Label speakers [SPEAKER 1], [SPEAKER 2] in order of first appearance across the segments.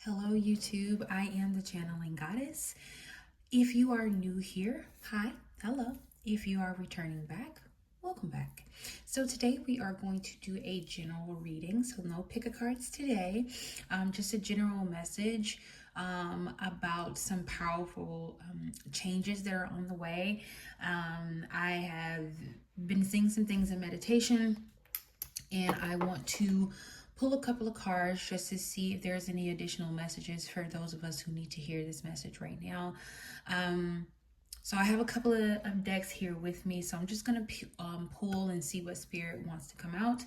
[SPEAKER 1] Hello YouTube, I am the Channeling Goddess. If you are new here, hi, hello. If you are returning back, welcome back. So today we are going to do a general reading, so no pick-a-cards today, just a general message about some powerful changes that are on the way. I have been seeing some things in meditation, and I want to pull a couple of cards just to see if there's any additional messages for those of us who need to hear this message right now. So I have a couple of decks here with me, so I'm just going to pull and see what spirit wants to come out.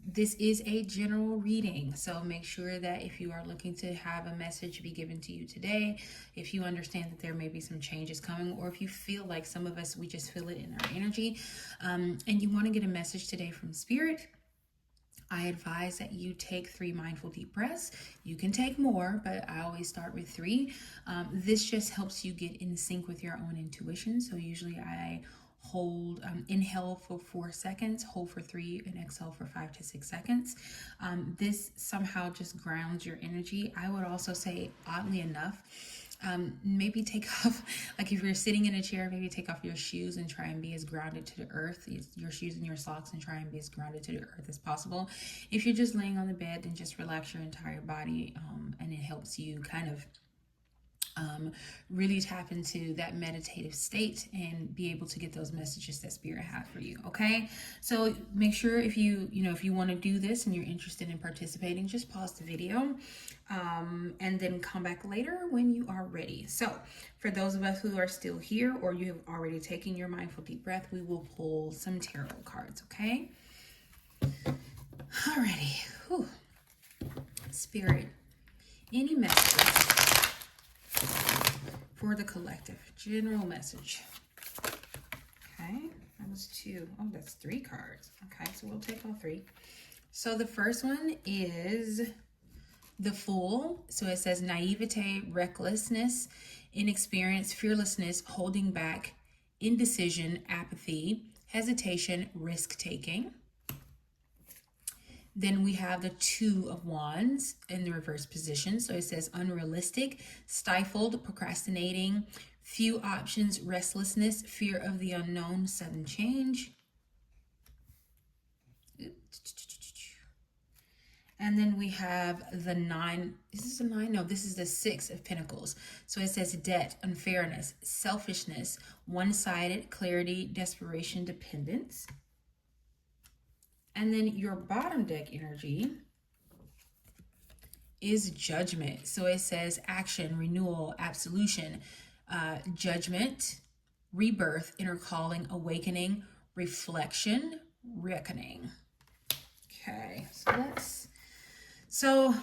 [SPEAKER 1] This is a general reading, so make sure that if you are looking to have a message be given to you today, if you understand that there may be some changes coming, or if you feel like some of us, we just feel it in our energy, and you want to get a message today from spirit, I advise that you take 3 mindful deep breaths. You can take more, but I always start with 3. This just helps you get in sync with your own intuition. So usually I hold, inhale for 4 seconds, hold for 3, and exhale for 5 to 6 seconds. This somehow just grounds your energy. I would also say, oddly enough, maybe take off, like if you're sitting in a chair, maybe take off your shoes and try and be as grounded to the earth, your shoes and your socks, and try and be as grounded to the earth as possible. If you're just laying on the bed, then just relax your entire body, and it helps you kind of really tap into that meditative state and be able to get those messages that spirit has for you. Okay, so make sure if you want to do this and you're interested in participating, just pause the video and then come back later when you are ready. So for those of us who are still here, or you have already taken your mindful deep breath, we will pull some tarot cards. Okay, alrighty. Whew. Spirit, any messages for the collective? General message. Okay, that was 2. Oh, that's 3 cards. Okay, so we'll take all 3. So the first one is the Fool. So it says naivete, recklessness, inexperience, fearlessness, holding back, indecision, apathy, hesitation, risk-taking. Then we have the 2 of Wands in the reverse position. So it says unrealistic, stifled, procrastinating, few options, restlessness, fear of the unknown, sudden change. And then we have the 9. Is this a 9? No, this is the 6 of Pentacles. So it says debt, unfairness, selfishness, one-sided, clarity, desperation, dependence. And then your bottom deck energy is Judgment. So it says action, renewal, absolution, judgment, rebirth, inner calling, awakening, reflection, reckoning. Okay, so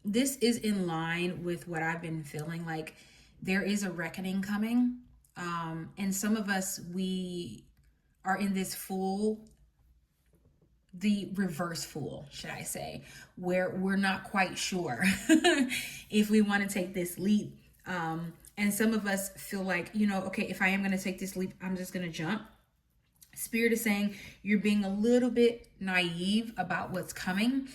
[SPEAKER 1] this is in line with what I've been feeling. Like there is a reckoning coming. And some of us, we are in this the reverse Fool, should I say, where we're not quite sure if we want to take this leap. And some of us feel like, okay, if I am going to take this leap, I'm just going to jump. Spirit is saying you're being a little bit naive about what's coming.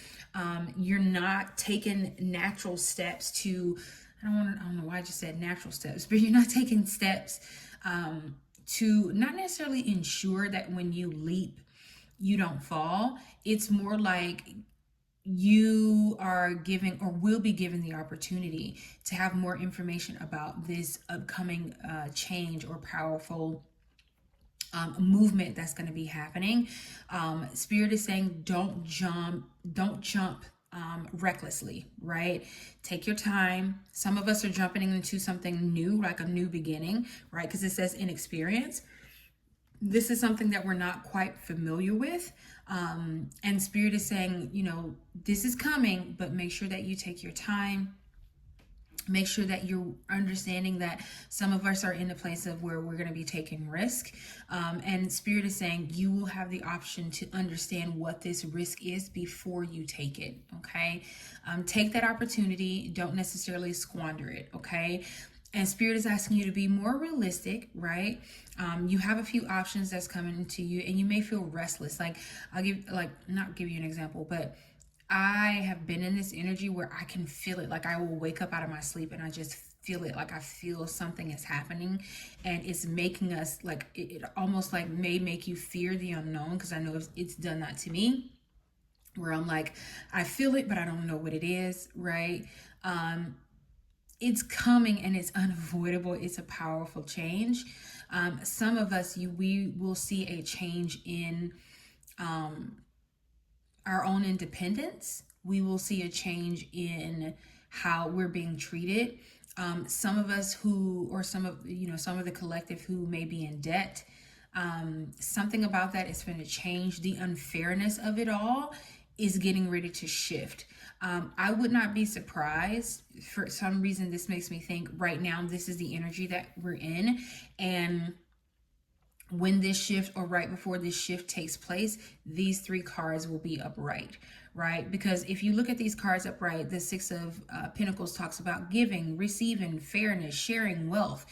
[SPEAKER 1] You're not taking natural steps to, I don't know why I just said natural steps, but you're not taking steps to not necessarily ensure that when you leap, you don't fall. It's more like you are giving, or will be given, the opportunity to have more information about this upcoming change or powerful movement that's going to be happening. Spirit is saying don't jump recklessly, right? Take your time. Some of us are jumping into something new, like a new beginning, right? Because it says inexperience. This is something that we're not quite familiar with. And Spirit is saying, this is coming, but make sure that you take your time. Make sure that you're understanding that some of us are in a place of where we're going to be taking risk. And Spirit is saying you will have the option to understand what this risk is before you take it. Okay. Take that opportunity. Don't necessarily squander it. Okay. And Spirit is asking you to be more realistic, right? You have a few options that's coming to you, and you may feel restless. Like not give you an example, but I have been in this energy where I can feel it. Like I will wake up out of my sleep and I just feel it. Like I feel something is happening, and it's making us like it almost like may make you fear the unknown, because I know it's done that to me, where I'm like, I feel it, but I don't know what it is, right? It's coming and it's unavoidable. It's a powerful change. Some of us, we will see a change in our own independence. We will see a change in how we're being treated. Some of us who, or some of the collective who may be in debt, something about that is going to change. The unfairness of it all is getting ready to shift. I would not be surprised. For some reason, this makes me think right now, this is the energy that we're in. And when this shift, or right before this shift takes place, these three cards will be upright, right? Because if you look at these cards upright, the Six of Pentacles talks about giving, receiving, fairness, sharing, wealth.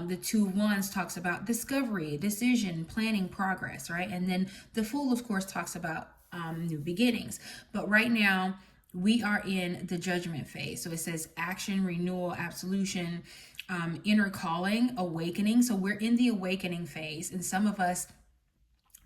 [SPEAKER 1] The Two of Wands talks about discovery, decision, planning, progress, right? And then the Fool, of course, talks about new beginnings. But right now, we are in the judgment phase. So it says action, renewal, absolution, inner calling, awakening. So we're in the awakening phase. And some of us,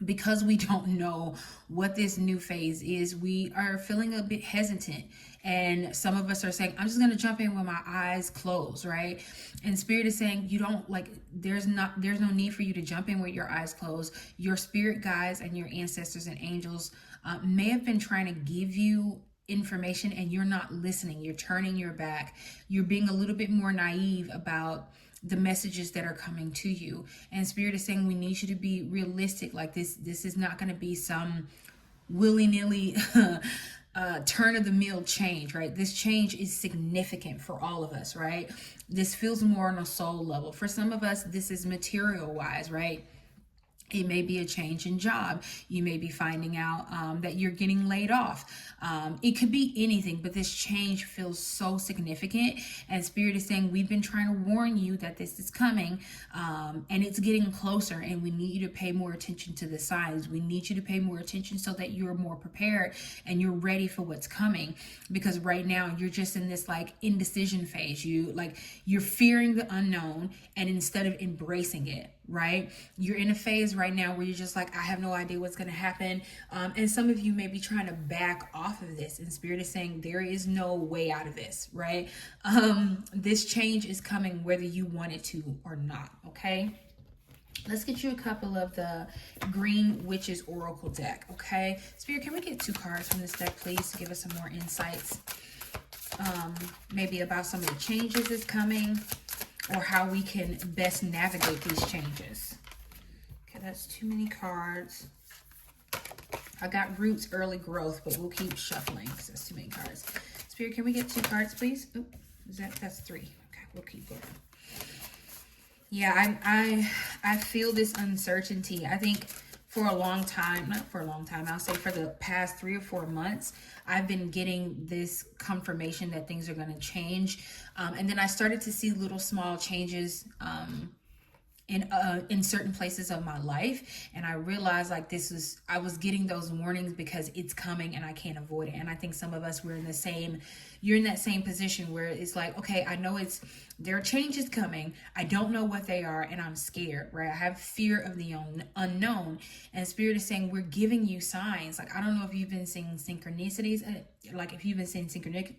[SPEAKER 1] because we don't know what this new phase is, we are feeling a bit hesitant. And some of us are saying, I'm just going to jump in with my eyes closed, right? And Spirit is saying, you don't, like, there's no need for you to jump in with your eyes closed. Your spirit guides and your ancestors and angels may have been trying to give you information, and you're not listening. You're turning your back. You're being a little bit more naive about the messages that are coming to you. And Spirit is saying, we need you to be realistic. Like this is not going to be some willy-nilly turn of the mill change, right? This change is significant for all of us, right? This feels more on a soul level. For some of us, this is material wise, right? It may be a change in job. You may be finding out that you're getting laid off. It could be anything, but this change feels so significant. And Spirit is saying, we've been trying to warn you that this is coming, and it's getting closer, and we need you to pay more attention to the signs. We need you to pay more attention so that you're more prepared and you're ready for what's coming. Because right now you're just in this like indecision phase. You're fearing the unknown, and instead of embracing it, right? You're in a phase right now where you're just like, I have no idea what's going to happen. And some of you may be trying to back off of this, and Spirit is saying there is no way out of this, right? This change is coming whether you want it to or not, okay? Let's get you a couple of the Green Witches Oracle deck, okay? Spirit, can we get 2 cards from this deck, please, to give us some more insights? Maybe about some of the changes that's coming, or how we can best navigate these changes. Okay, that's too many cards. I got roots, early growth, but we'll keep shuffling because that's too many cards. Spirit, can we get 2 cards, please? Oh, that's 3. Okay, we'll keep going. Yeah, I feel this uncertainty. I think for a long time, not for a long time, I'll say for the past 3 or 4 months, I've been getting this confirmation that things are going to change. And then I started to see little small changes in certain places of my life, and I realized like I was getting those warnings because it's coming and I can't avoid it. And I think some of us, you're in that same position where it's like, okay, I know there are changes coming, I don't know what they are, and I'm scared, right? I have fear of the unknown. And Spirit is saying, we're giving you signs. Like, I don't know if you've been seeing synchronicities, like if you've been seeing synchronicities,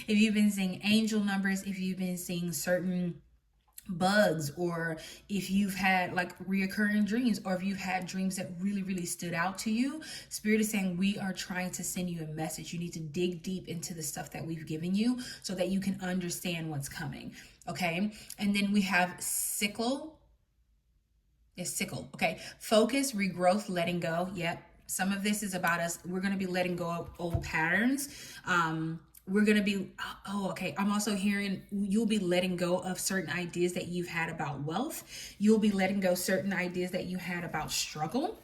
[SPEAKER 1] if you've been seeing angel numbers, if you've been seeing certain bugs, or if you've had like reoccurring dreams, or if you've had dreams that really stood out to you. Spirit is saying, we are trying to send you a message. You need to dig deep into the stuff that we've given you so that you can understand what's coming, okay? And then we have sickle, okay? Focus, regrowth, letting go. Yep, some of this is about us. We're going to be letting go of old patterns. We're going to be, okay, I'm also hearing you'll be letting go of certain ideas that you've had about wealth. You'll be letting go certain ideas that you had about struggle,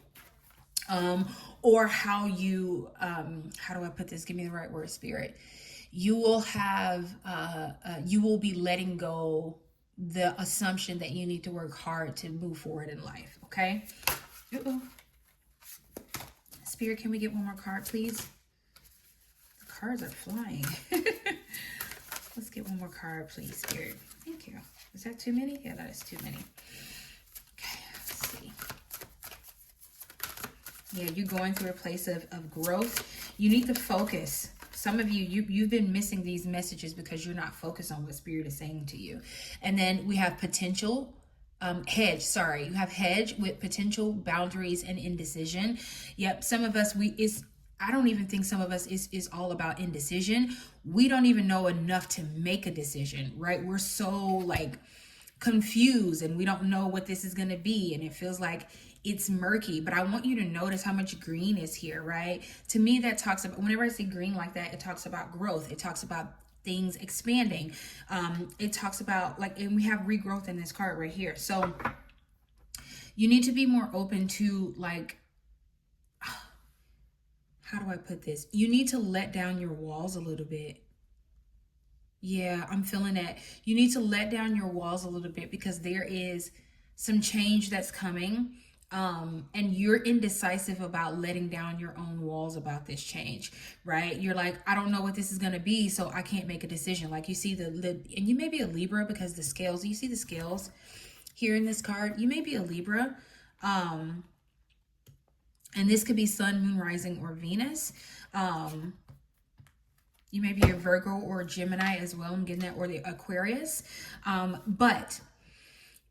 [SPEAKER 1] or how you, how do I put this? Give me the right word, Spirit. You will be letting go the assumption that you need to work hard to move forward in life, okay? Spirit, can we get one more card, please? The cards are flying. Let's get one more card, please, Spirit. Thank you. Is that too many? Yeah, that is too many. Okay, let's see. Yeah, you're going through a place of growth. You need to focus. Some of you've been missing these messages because you're not focused on what Spirit is saying to you. And then we have potential hedge. Sorry, you have hedge with potential, boundaries, and indecision. Yep, some of us, I don't even think some of us is all about indecision. We don't even know enough to make a decision, right? We're so like confused and we don't know what this is going to be. And it feels like it's murky, but I want you to notice how much green is here, right? To me, that talks about, whenever I see green like that, it talks about growth. It talks about things expanding. It talks about like, and we have regrowth in this card right here. So you need to be more open to like, how do I put this? You need to let down your walls a little bit. Yeah, I'm feeling that. You need to let down your walls a little bit because there is some change that's coming. And you're indecisive about letting down your own walls about this change, right? You're like, I don't know what this is going to be, so I can't make a decision. Like you see and you may be a Libra because the scales, you see the scales here in this card. You may be a Libra. And this could be Sun, Moon, Rising, or Venus. You may be a Virgo or a Gemini as well. I'm getting that, or the Aquarius. But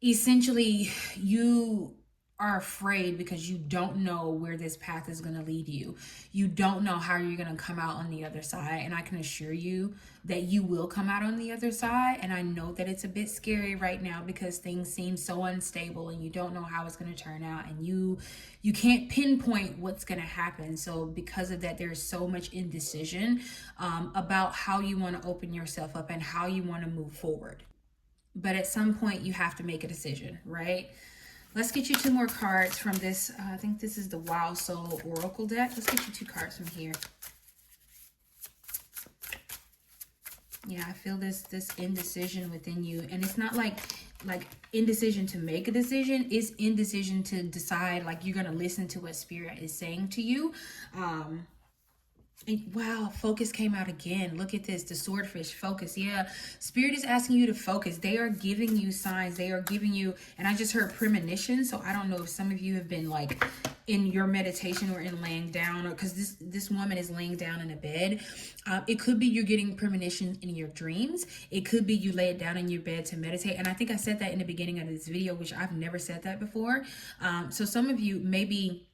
[SPEAKER 1] essentially, you are afraid because you don't know where this path is going to lead you. You don't know how you're going to come out on the other side. And I can assure you that you will come out on the other side. And I know that it's a bit scary right now because things seem so unstable and you don't know how it's going to turn out. And you can't pinpoint what's going to happen. So because of that, there's so much indecision about how you want to open yourself up and how you want to move forward. But at some point you have to make a decision, right? Let's get you 2 more cards from this. I think this is the Wild Soul Oracle deck. Let's get you 2 cards from here. Yeah, I feel this indecision within you. And it's not like indecision to make a decision. It's indecision to decide, like you're going to listen to what Spirit is saying to you. And wow, focus came out again. Look at this, the swordfish, focus. Yeah, Spirit is asking you to focus. They are giving you signs. They are giving you, and I just heard premonition. So I don't know if some of you have been like in your meditation or in laying down, or because this woman is laying down in a bed. It could be you're getting premonition in your dreams. It could be you lay it down in your bed to meditate. And I think I said that in the beginning of this video, which I've never said that before. So some of you may be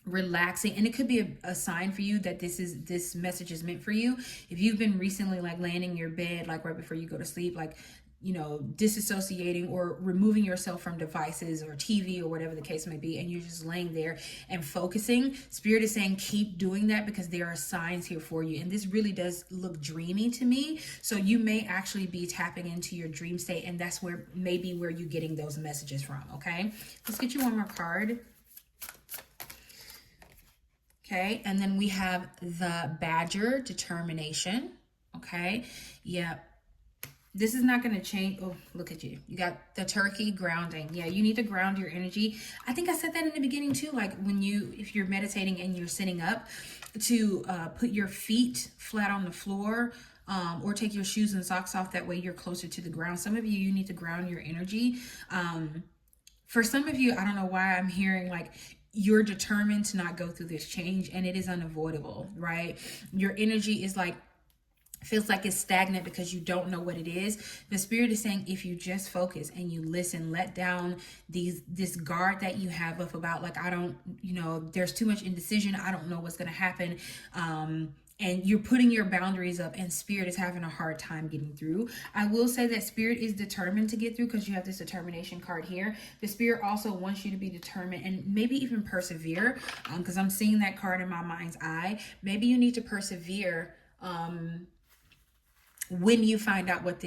[SPEAKER 1] relaxing, and it could be a sign for you that this message is meant for you. If you've been recently like laying in your bed, like right before you go to sleep, like, you know, disassociating or removing yourself from devices or TV or whatever the case may be, and you're just laying there and focusing, Spirit is saying keep doing that because there are signs here for you. And this really does look dreamy to me. So you may actually be tapping into your dream state, and that's where maybe where you're getting those messages from. Okay, let's get you one more card. Okay, and then we have the Badger, determination. Okay, yeah, this is not going to change. Oh, look at you. You got the Turkey, grounding. Yeah, you need to ground your energy. I think I said that in the beginning too, like if you're meditating and you're sitting up, to put your feet flat on the floor, or take your shoes and socks off. That way you're closer to the ground. Some of you need to ground your energy. For some of you, I don't know why I'm hearing like, you're determined to not go through this change, and it is unavoidable, right? Your energy is like, feels like it's stagnant because you don't know what it is. The Spirit is saying if you just focus and you listen, let down this guard that you have up about like, I don't, you know, there's too much indecision. I don't know what's going to happen. And you're putting your boundaries up, and Spirit is having a hard time getting through. I will say that Spirit is determined to get through because you have this determination card here. The Spirit also wants you to be determined and maybe even persevere, because I'm seeing that card in my mind's eye. Maybe you need to persevere when you find out what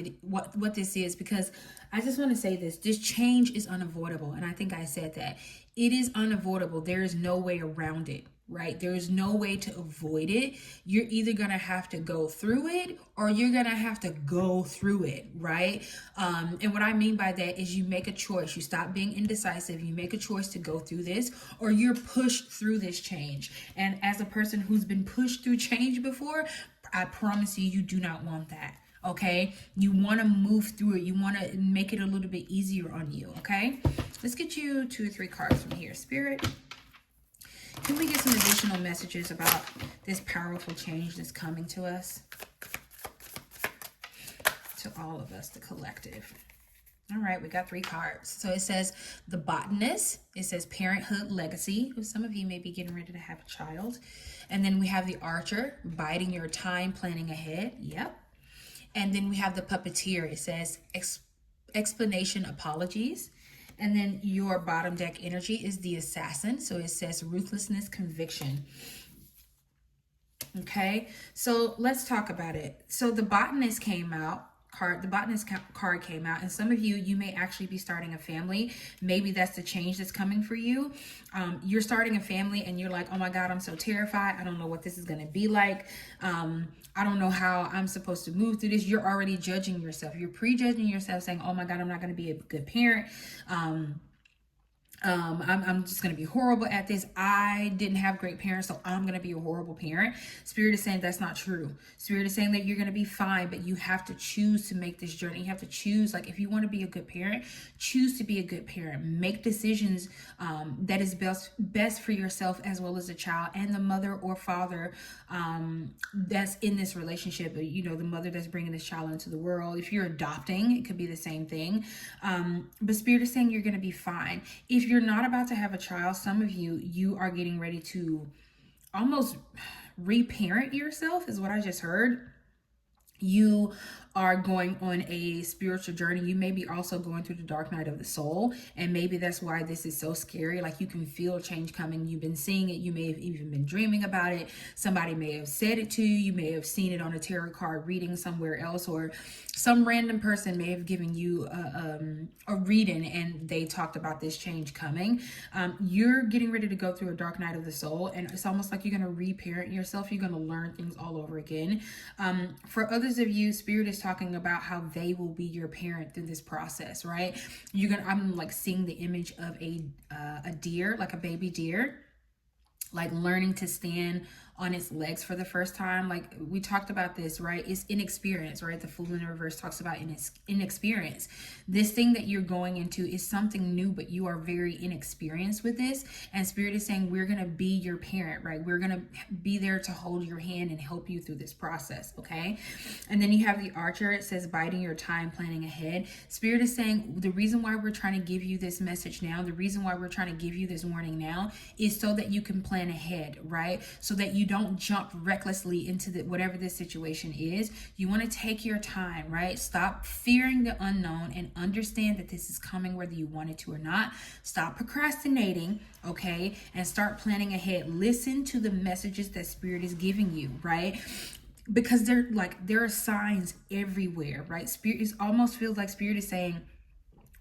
[SPEAKER 1] this is, because I just want to say this change is unavoidable. And I think I said that it is unavoidable. There is no way around it, right? There is no way to avoid it. You're either going to have to go through it or you're going to have to go through it, right? And what I mean by that is you make a choice. You stop being indecisive. You make a choice to go through this, or you're pushed through this change. And as a person who's been pushed through change before, I promise you, you do not want that. Okay, you want to move through it. You want to make it a little bit easier on you. Okay, let's get you 2 or 3 cards from here. Spirit, can we get some additional messages about this powerful change that's coming to us, to all of us, the collective? All right, we got 3 cards. So it says the botanist, it says parenthood legacy. Some of you may be getting ready to have a child. And then we have the archer, biding your time, planning ahead. Yep. And then we have the puppeteer. It says explanation, apologies. And then your bottom deck energy is the assassin. So it says ruthlessness, conviction. Okay, so let's talk about it. So the botanist came out. The botanist card came out, and some of you may actually be starting a family. Maybe that's the change that's coming for you. You're starting a family and you're like, oh my God, I'm so terrified. I don't know what this is going to be like. I don't know how I'm supposed to move through this. You're already judging yourself. You're prejudging yourself, saying, oh my God, I'm not going to be a good parent. I'm just going to be horrible at this. I didn't have great parents, so I'm going to be a horrible parent. Spirit is saying that's not true. Spirit is saying that you're going to be fine, but you have to choose to make this journey. You have to choose, like, if you want to be a good parent, choose to be a good parent. Make decisions that is best for yourself as well as the child and the mother or father that's in this relationship. You know, the mother that's bringing this child into the world. If you're adopting, it could be the same thing. But Spirit is saying you're going to be fine. If you're not about to have a child, some of you are getting ready to almost reparent yourself, is what I just heard. You are going on a spiritual journey. You may be also going through the dark night of the soul, and maybe that's why this is so scary. Like, you can feel change coming. You've been seeing it. You may have even been dreaming about it. Somebody may have said it to you. You may have seen it on a tarot card reading somewhere else, or some random person may have given you a reading and they talked about this change coming. You're getting ready to go through a dark night of the soul, and it's almost like you're going to reparent yourself. You're going to learn things all over again. For others of you, Spirit is talking about how they will be your parent through this process, right? I'm like seeing the image of a deer, like a baby deer, like learning to stand on its legs for the first time. Like, we talked about this, right? It's inexperience, right? The Fool in the Reverse talks about inexperience. This thing that you're going into is something new, but you are very inexperienced with this. And Spirit is saying, we're going to be your parent, right? We're going to be there to hold your hand and help you through this process, okay? And then you have the archer. It says, biding your time, planning ahead. Spirit is saying, the reason why we're trying to give you this message now, the reason why we're trying to give you this warning now is so that you can plan ahead, right? So that you don't jump recklessly into whatever this situation is. You want to take your time, right? Stop fearing the unknown and understand that this is coming whether you want it to or not. Stop procrastinating, okay? And start planning ahead. Listen to the messages that Spirit is giving you, right? Because there are signs everywhere, right? Spirit almost feels like Spirit is saying,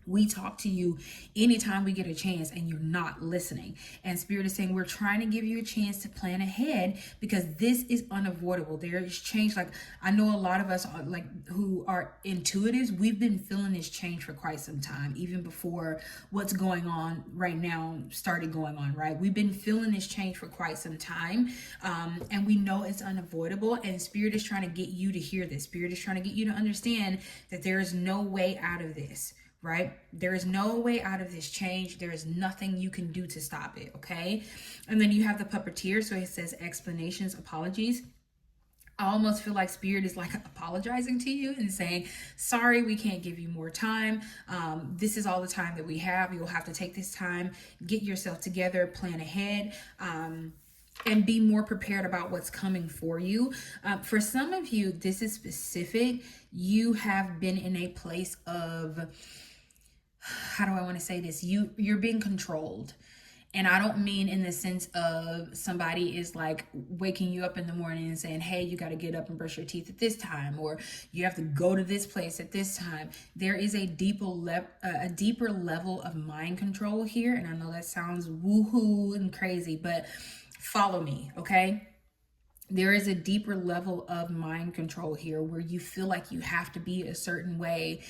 [SPEAKER 1] we talk to you anytime we get a chance and you're not listening. And Spirit is saying, we're trying to give you a chance to plan ahead because this is unavoidable. There is change. Like, I know a lot of us are, like, who are intuitives. We've been feeling this change for quite some time, even before what's going on right now started going on, right? We've been feeling this change for quite some time. And we know it's unavoidable. And Spirit is trying to get you to hear this. Spirit is trying to get you to understand that there is no way out of this. Right? There is no way out of this change. There is nothing you can do to stop it, okay? And then you have the puppeteer. So it says explanations, apologies. I almost feel like Spirit is like apologizing to you and saying, sorry, we can't give you more time. This is all the time that we have. You'll have to take this time, get yourself together, plan ahead, and be more prepared about what's coming for you. For some of you, this is specific. You have been in a place of, how do I want to say this? You're being controlled. And I don't mean in the sense of somebody is like waking you up in the morning and saying, hey, you got to get up and brush your teeth at this time, or you have to go to this place at this time. There is a deeper level of mind control here. And I know that sounds woohoo and crazy, but Follow me, okay? There is a deeper level of mind control here where you feel like you have to be a certain way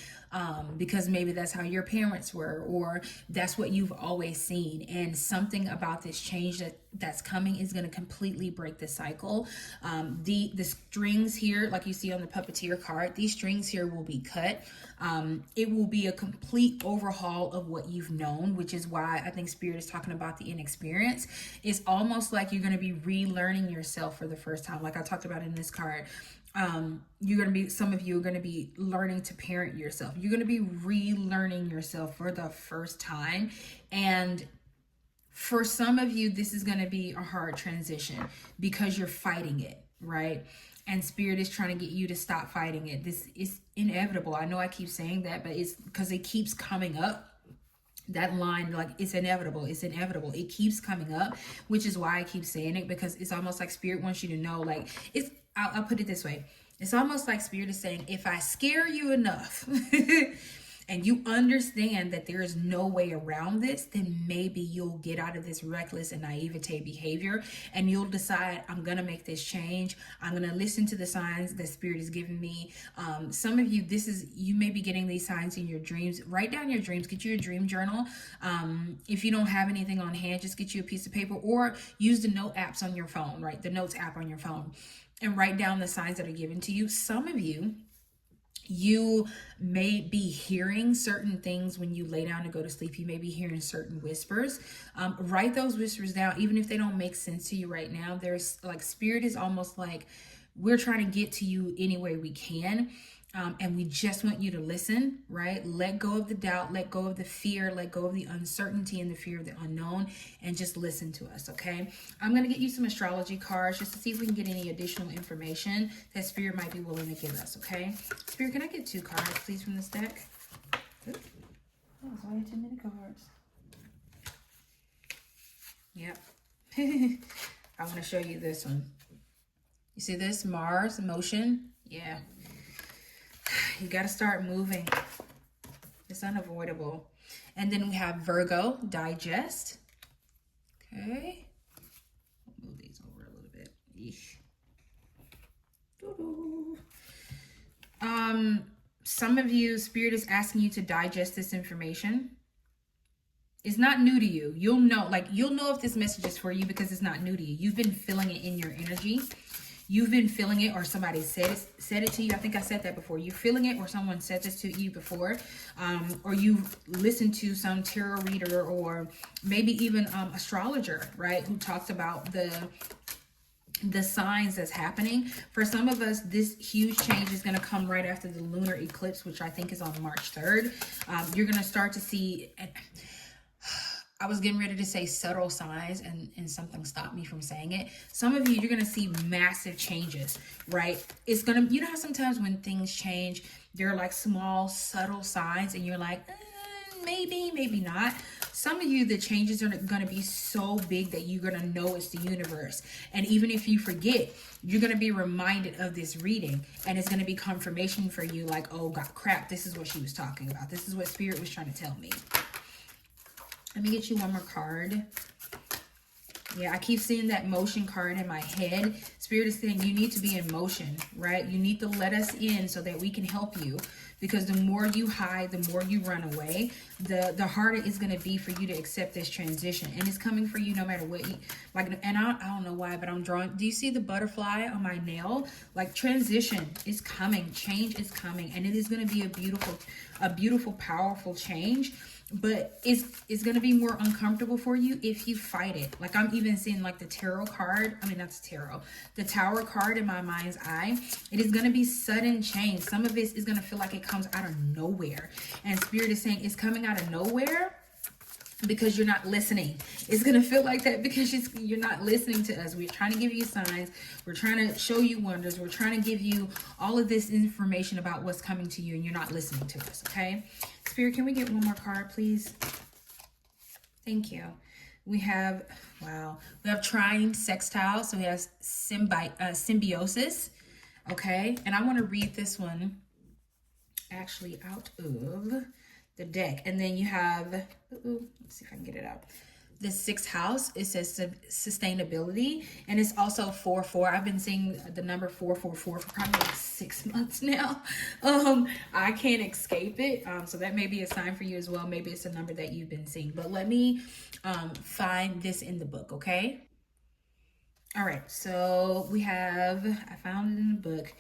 [SPEAKER 1] because maybe that's how your parents were, or that's what you've always seen. And something about this change that's coming is going to completely break the cycle. The strings here, like you see on the puppeteer card, these strings here will be cut. It will be a complete overhaul of what you've known, which is why I think Spirit is talking about the inexperience. It's almost like you're going to be relearning yourself for the first time, like I talked about in this card. Some of you are going to be learning to parent yourself. You're going to be relearning yourself for the first time. And for some of you, this is going to be a hard transition because you're fighting it, right? And Spirit is trying to get you to stop fighting it. This is inevitable. I know I keep saying that, but it's because it keeps coming up. That line, like, it's inevitable. It keeps coming up, which is why I keep saying it, because it's almost like Spirit wants you to know, like, I'll put it this way. It's almost like Spirit is saying, if I scare you enough and you understand that there is no way around this, then maybe you'll get out of this reckless and naivete behavior, and you'll decide, I'm going to make this change. I'm going to listen to the signs that Spirit is giving me. Some of you, you may be getting these signs in your dreams. Write down your dreams. Get you a dream journal. If you don't have anything on hand, just get you a piece of paper, or use the note apps on your phone, right? The notes app on your phone, and write down the signs that are given to you. Some of you may be hearing certain things when you lay down to go to sleep. You may be hearing certain whispers. Write those whispers down, even if they don't make sense to you right now. There's like, Spirit is almost like, we're trying to get to you any way we can. And we just want you to listen, right? Let go of the doubt, let go of the fear, let go of the uncertainty and the fear of the unknown, and just listen to us, okay? I'm going to get you some astrology cards just to see if we can get any additional information that Spirit might be willing to give us, okay? Spirit, can I get 2 cards, please, from this deck? Oh, it's only too many cards. Yep. I want to show you this one. You see this? Mars, motion. Yeah. You got to start moving. It's unavoidable. And then we have Virgo, digest. Okay. I'll move these over a little bit. Eesh. Some of you, Spirit is asking you to digest this information. It's not new to you. You'll know if this message is for you because it's not new to you. You've been feeling it in your energy. You've been feeling it, or somebody said it to you. I think I said that before. You're feeling it, or someone said this to you before. Or you've listened to some tarot reader, or maybe even astrologer, right, who talks about the signs that's happening. For some of us, this huge change is going to come right after the lunar eclipse, which I think is on March 3rd. You're going to start to see... I was getting ready to say subtle signs, and something stopped me from saying it. Some of you, you're going to see massive changes, right? It's going to, you know how sometimes when things change, there are like small, subtle signs, and you're like, maybe, maybe not. Some of you, the changes are going to be so big that you're going to know it's the universe. And even if you forget, you're going to be reminded of this reading, and it's going to be confirmation for you, like, oh, God, crap, this is what she was talking about. This is what Spirit was trying to tell me. Let me get you one more card. Yeah, I keep seeing that motion card in my head. Spirit is saying you need to be in motion, right? You need to let us in so that we can help you. Because the more you hide, the more you run away, the harder it's going to be for you to accept this transition. And it's coming for you no matter what. And I don't know why, but I'm drawing. Do you see the butterfly on my nail? Like, transition is coming. Change is coming. And it is going to be a beautiful, powerful change. But it's going to be more uncomfortable for you if you fight it. Like, I'm even seeing like the tarot card. I mean, that's tarot. The tower card in my mind's eye. It is going to be sudden change. Some of this is going to feel like it comes out of nowhere. And Spirit is saying it's coming out of nowhere because you're not listening. It's going to feel like that because you're not listening to us. We're trying to give you signs. We're trying to show you wonders. We're trying to give you all of this information about what's coming to you, and you're not listening to us, okay? Spirit, can we get one more card, please? Thank you. We have trine, sextile. So we have symbiosis, okay? And I want to read this one actually out of the deck. And then you have, let's see if I can get it out. the sixth house, it says sustainability, and it's also 4-4. I've been seeing the number 444 for probably like 6 months now. I can't escape it. So that may be a sign for you as well. Maybe it's a number that you've been seeing, but let me find this in the book. Okay. All right. So I found it in the book.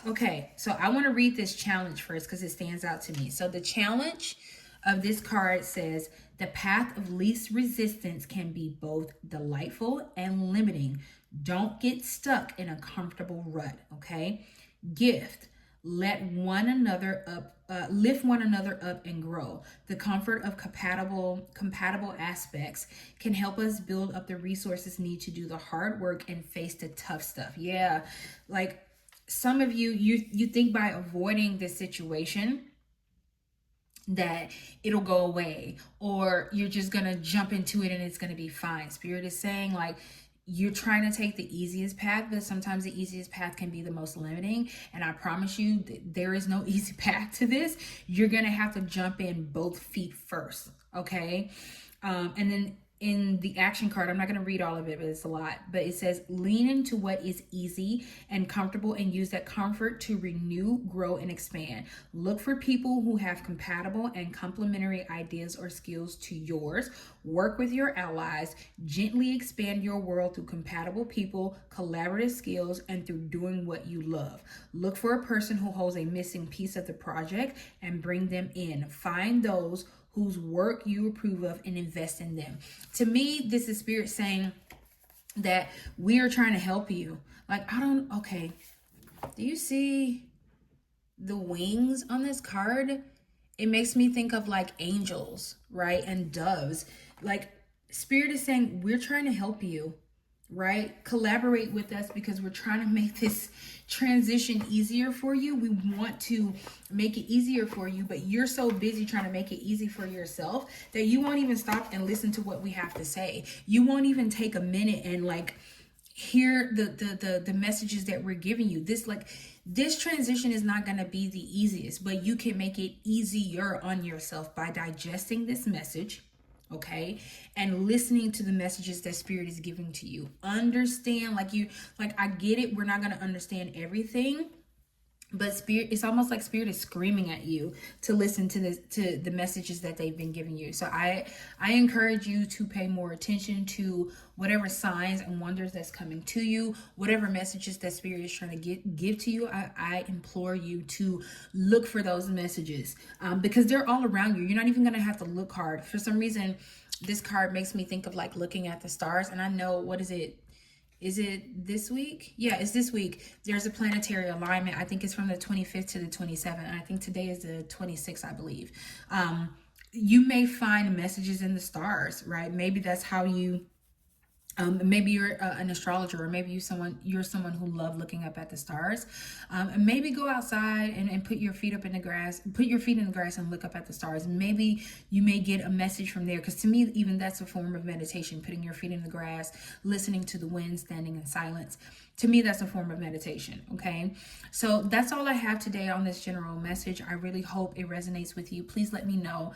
[SPEAKER 1] Okay, so I want to read this challenge first because it stands out to me. So the challenge of this card says, the path of least resistance can be both delightful and limiting. Don't get stuck in a comfortable rut, okay? Gift, lift one another up and grow. The comfort of compatible aspects can help us build up the resources needed to do the hard work and face the tough stuff. Yeah, like some of you think by avoiding this situation that it'll go away, or you're just gonna jump into it and it's gonna be fine. Spirit is saying like you're trying to take the easiest path, but sometimes the easiest path can be the most limiting. And I promise you, there is no easy path to this. You're gonna have to jump in both feet first, okay? And then in the action card, I'm not going to read all of it, but it's a lot, but it says lean into what is easy and comfortable and use that comfort to renew, grow, and expand. Look for people who have compatible and complementary ideas or skills to yours. Work with your allies. Gently expand your world through compatible people, collaborative skills, and through doing what you love. Look for a person who holds a missing piece of the project and bring them in. Find those whose work you approve of and invest in them. To me, this is Spirit saying that we are trying to help you. Like, okay. Do you see the wings on this card? It makes me think of like angels, right? And doves. Like, Spirit is saying, we're trying to help you, right? Collaborate with us because we're trying to make this transition easier for you. We want to make it easier for you, but you're so busy trying to make it easy for yourself that you won't even stop and listen to what we have to say. You won't even take a minute and like hear the messages that we're giving you. This transition is not going to be the easiest, but you can make it easier on yourself by digesting this message, okay, and listening to the messages that Spirit is giving to you. Understand, I get it, we're not going to understand everything, but Spirit, it's almost like Spirit is screaming at you to listen to the messages that they've been giving you. So I encourage you to pay more attention to whatever signs and wonders that's coming to you, whatever messages that Spirit is trying to give to you. I implore you to look for those messages because they're all around you. You're not even going to have to look hard. For some reason, this card makes me think of like looking at the stars, and I know, what is it? Is it this week? Yeah, it's this week. There's a planetary alignment. I think it's from the 25th to the 27th. And I think today is the 26th, I believe. You may find messages in the stars, right? Maybe that's how you, maybe you're an astrologer, or maybe you're someone who loves looking up at the stars. And maybe go outside and put your feet in the grass and look up at the stars. Maybe you may get a message from there, because to me, even that's a form of meditation, putting your feet in the grass, listening to the wind, standing in silence. To me, that's a form of meditation, okay? So that's all I have today on this general message. I really hope it resonates with you. Please let me know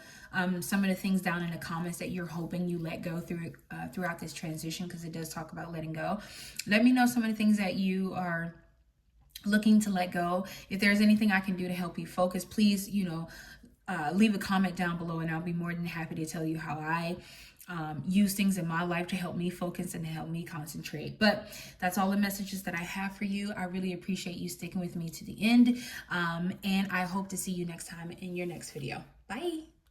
[SPEAKER 1] some of the things down in the comments that you're hoping you let go throughout this transition, because it does talk about letting go. Let me know some of the things that you are looking to let go. If there's anything I can do to help you focus, please, leave a comment down below, and I'll be more than happy to tell you how I use things in my life to help me focus and to help me concentrate. But that's all the messages that I have for you. I really appreciate you sticking with me to the end. And I hope to see you next time in your next video. Bye.